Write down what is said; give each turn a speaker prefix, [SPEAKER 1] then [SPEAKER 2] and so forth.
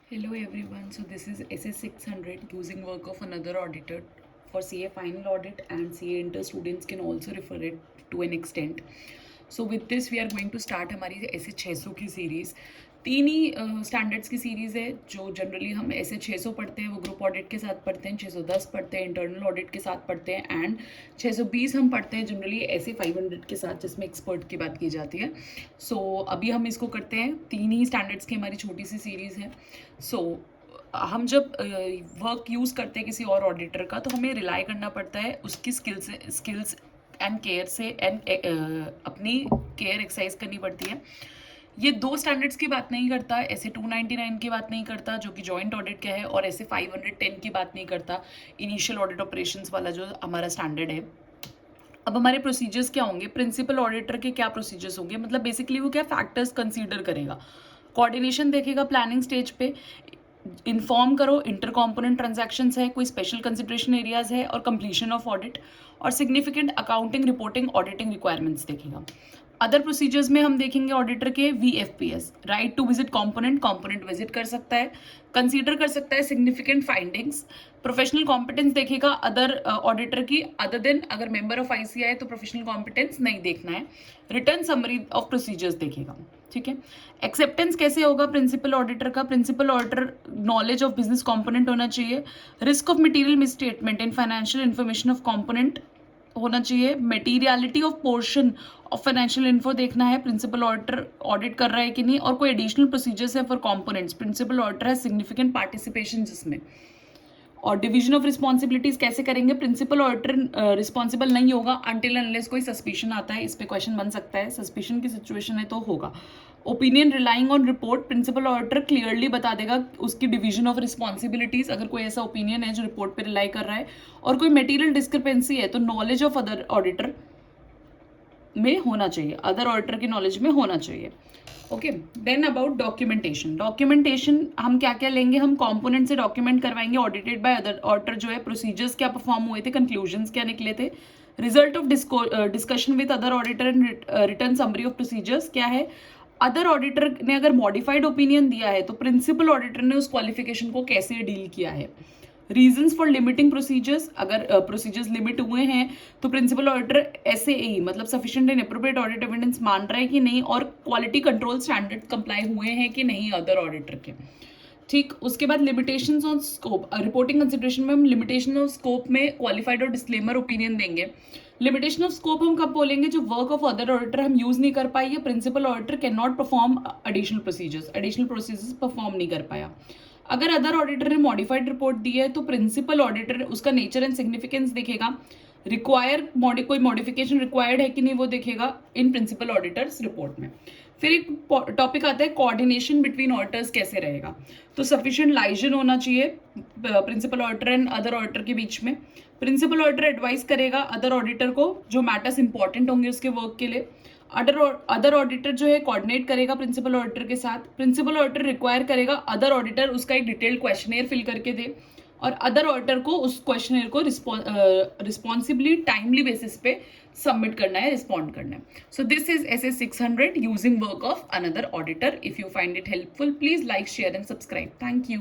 [SPEAKER 1] Hello everyone, so this is SS 600 using work of another auditor for CA final audit, and CA inter students can also refer it to an extent. So with this we are going to start हमारी ऐसे 600 की series. तीन ही standards की series है जो generally हम ऐसे 600 पढ़ते हैं, वो ग्रुप ऑडिट के साथ पढ़ते हैं, 610 पढ़ते हैं इंटरनल ऑडिट के साथ पढ़ते हैं, एंड 620 हम पढ़ते हैं जनरली ऐसे 500 के साथ जिसमें एक्सपर्ट की बात की जाती है। सो अभी हम इसको करते हैं, तीन ही स्टैंडर्ड्स की हमारी छोटी सी सीरीज़ है। सो हम जब वर्क यूज़ करते हैं किसी और ऑडिटर का, तो हमें रिलाई करना पड़ता है उसकी स्किल्स एंड केयर से, एंड अपनी केयर एक्सरसाइज करनी पड़ती है। ये दो स्टैंडर्ड्स की बात नहीं करता, ऐसे 299 की बात नहीं करता जो कि जॉइंट ऑडिट का है, और ऐसे 510 की बात नहीं करता, इनिशियल ऑडिट ऑपरेशंस वाला जो हमारा स्टैंडर्ड है। अब हमारे प्रोसीजर्स क्या होंगे, प्रिंसिपल ऑडिटर के क्या प्रोसीजर्स होंगे, मतलब बेसिकली वो क्या फैक्टर्स कंसीडर करेगा। कोऑर्डिनेशन देखेगा प्लानिंग स्टेज पे, इन्फॉर्म करो इंटर कॉम्पोनेंट ट्रांजैक्शंस है, कोई स्पेशल कंसिडरेशन एरियाज है, और कंप्लीशन ऑफ ऑडिट, और significant accounting reporting auditing requirements देखेगा। अदर प्रोसीजर्स में हम देखेंगे ऑडिटर के VFPS, right to visit component visit कर सकता है, कंसीडर कर सकता है सिग्निफिकेंट फाइंडिंग्स। प्रोफेशनल कॉम्पिटेंस देखेगा अदर ऑडिटर की, अदर देन अगर मेंबर ऑफ ICI है तो प्रोफेशनल कॉम्पिटेंस नहीं देखना है। रिटर्न समरी ऑफ प्रोसीजर्स देखेगा, ठीक है। एक्सेप्टेंस कैसे होगा प्रिंसिपल ऑडिटर का, principal auditor knowledge of business component होना चाहिए, risk of material misstatement in financial information of component होना चाहिए, materiality of portion of financial info देखना है प्रिंसिपल ऑडिटर ऑडिट कर रहा है कि नहीं, और कोई एडिशनल प्रोसीजर्स है फॉर कंपोनेंट्स, प्रिंसिपल ऑडिटर है सिग्निफिकेंट पार्टिसिपेशन जिसमें। और डिवीजन ऑफ रिस्पॉन्सिबिलिटीज कैसे करेंगे, प्रिंसिपल ऑडिटर रिस्पॉन्सिबल नहीं होगा अनटिल अनलेस कोई सस्पिशन आता है, इस पे क्वेश्चन बन सकता है, सस्पिशन की सिचुएशन है तो होगा। Opinion relying on report, principal auditor clearly बता देगा उसकी डिवीजन ऑफ रिस्पॉन्सिबिलिटीज, अगर कोई ऐसा ओपिनियन है जो रिपोर्ट पे रिलाई कर रहा है, और कोई मटेरियल डिस्क्रिपेंसी है तो नॉलेज ऑफ अदर ऑडिटर में होना चाहिए, अदर ऑडिटर की नॉलेज में होना चाहिए। Okay, then about documentation. Documentation हम क्या क्या लेंगे, हम कंपोनेंट से डॉक्यूमेंट करवाएंगे ऑडिटेड बाय अदर ऑडिटर जो है, प्रोसीजर्स क्या परफॉर्म हुए थे, कंक्लूजन्स क्या निकले थे, result of discussion with other auditor and return summary of procedures क्या है। अदर ऑडिटर ने अगर मॉडिफाइड ओपिनियन दिया है तो प्रिंसिपल ऑडिटर ने उस क्वालिफिकेशन को कैसे डील किया है। रीजंस फॉर लिमिटिंग प्रोसीजर्स, अगर प्रोसीजर्स लिमिट हुए हैं तो प्रिंसिपल ऑडिटर SAE मतलब sufficient and appropriate audit evidence मान रहा है कि नहीं, और क्वालिटी कंट्रोल स्टैंडर्ड कंप्लाई हुए हैं कि नहीं अदर ऑडिटर के, ठीक। उसके बाद limitations on scope, reporting consideration में हम लिमिटेशन ऑफ स्कोप में क्वालिफाइड और डिस्क्लेमर ओपिनियन देंगे। लिमिटेशन ऑफ स्कोप हम कब बोलेंगे, जो वर्क ऑफ अदर ऑडिटर हम यूज नहीं कर पाई, या principal auditor cannot perform additional procedures perform नहीं कर पाया। अगर अदर ऑडिटर ने मॉडिफाइड रिपोर्ट दी है तो प्रिंसिपल ऑडिटर उसका नेचर एंड सिग्निफिकेंस देखेगा, कोई मॉडिफिकेशन रिक्वायर्ड है कि नहीं वो देखेगा इन प्रिंसिपल ऑडिटर्स रिपोर्ट में। फिर एक टॉपिक आता है कोऑर्डिनेशन बिटवीन ऑडिटर्स कैसे रहेगा, तो सफिशिएंट लाइजन होना चाहिए principal auditor and other auditor के बीच में। प्रिंसिपल ऑडिटर एडवाइस करेगा अदर ऑडिटर को जो मैटर्स इंपॉर्टेंट होंगे उसके वर्क के लिए। अदर ऑडिटर जो है कोऑर्डिनेट करेगा प्रिंसिपल ऑडिटर के साथ। प्रिंसिपल ऑडिटर रिक्वायर करेगा अदर ऑडिटर उसका एक डिटेल्ड क्वेश्चनेयर फिल करके दे, और अदर ऑडिटर को उस क्वेश्चनेयर को रिस्पॉन्सिबली टाइमली बेसिस पे सबमिट करना है, रिस्पॉन्ड करना है। So this is SS 600 using work of another auditor. If you find it helpful please like, share and subscribe. Thank you.